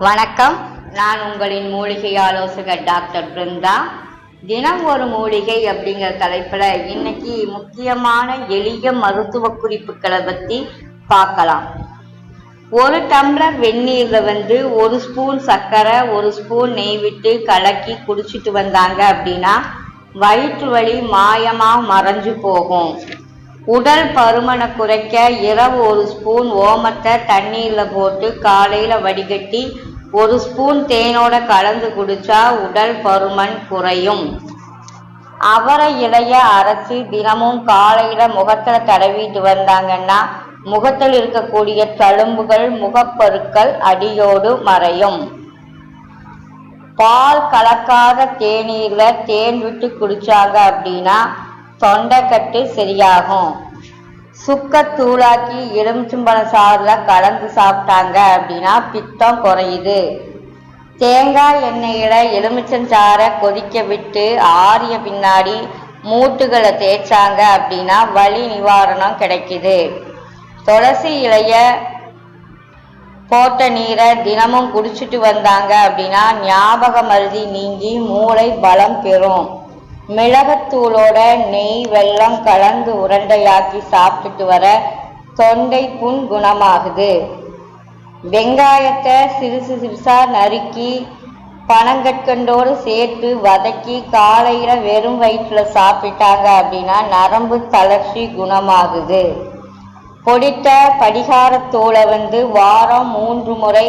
வணக்கம். நான் உங்களின் மூலிகை ஆலோசகர் டாக்டர் பிருந்தா. தினம் ஒரு மூலிகை அப்படிங்கிற தலைப்புல இன்னைக்கு முக்கியமான எளிய மருத்துவ குறிப்புகளை பத்தி பார்க்கலாம். ஒரு டம்ளர் வெந்நீர்ல ஒரு ஸ்பூன் சர்க்கரை, ஒரு ஸ்பூன் நெய் விட்டு கலக்கி குடிச்சிட்டு வந்தாங்க அப்படின்னா வயிற்று வலி மாயமா மறைஞ்சு போகும். உடல் பருமனை குறைக்க இரவு ஒரு ஸ்பூன் ஓமத்தை தண்ணீர்ல போட்டு காலையில வடிகட்டி ஒரு ஸ்பூன் தேனோட கலந்து குடிச்சா உடல் பருமன் குறையும். அவரை இலைய அரைச்சி தினமும் காலையில முகத்துல தடவிட்டு வந்தாங்கன்னா முகத்தில் இருக்கக்கூடிய தழும்புகள், முகப்பருக்கள் அடியோடு மறையும். பால் கலக்காத தேநீர்ல தேன் விட்டு குடிச்சாங்க அப்படின்னா தொண்டைக்கட்டு சரியாகும். சுக்க தூளாக்கி எலுமிச்சம்பழ சாறுல கலந்து சாப்பிட்டாங்க அப்படின்னா பித்தம் குறையுது. தேங்காய் எண்ணெயில எலுமிச்சஞ்சாறை கொதிக்க விட்டு ஆறிய பின்னாடி மூட்டுகளை தேய்ச்சாங்க அப்படின்னா வலி நிவாரணம் கிடைக்குது. துளசி இலைய போட்ட நீரை தினமும் குடிச்சிட்டு வந்தாங்க அப்படின்னா ஞாபக மருதி நீங்கி மூளை பலம் பெறும். மிளகுத்தூளோட நெய், வெல்லம் கலந்து உருண்டையாக்கி சாப்பிட்டுட்டு வர தொண்டை புண் குணமாகுது. வெங்காயத்தை சிறுசு சிறுசா நறுக்கி பனங்கற்கண்டோடு சேர்த்து வதக்கி காலையில வெறும் வயிற்றுல சாப்பிட்டாங்க அப்படின்னா நரம்பு தளர்ச்சி குணமாகுது. பொடித்த படிகாரத்தூளை வாரம் 3 முறை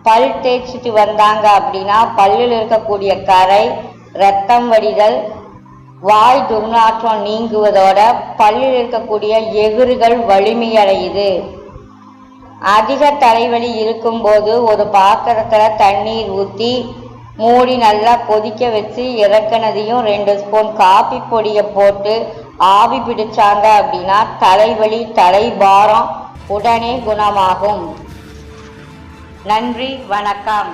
பல் தேய்ச்சிட்டு வந்தாங்க அப்படின்னா பல்லில் இருக்கக்கூடிய கரை, இரத்தம் வடிதல், வாய் துர்நாற்றம் நீங்குவதோட பல்லில் இருக்கக்கூடிய எகிறுகள் வலிமையடையுது. அதிக தலைவலி இருக்கும்போது ஒரு பாத்திரத்துல தண்ணீர் ஊற்றி மூடி நல்லா கொதிக்க வச்சு இறக்குனதையும் 2 ஸ்பூன் காபி பொடியை போட்டு ஆவி பிடிச்சாங்க அப்படின்னா தலைவலி, தலைபாரம் உடனே குணமாகும். நன்றி, வணக்கம்.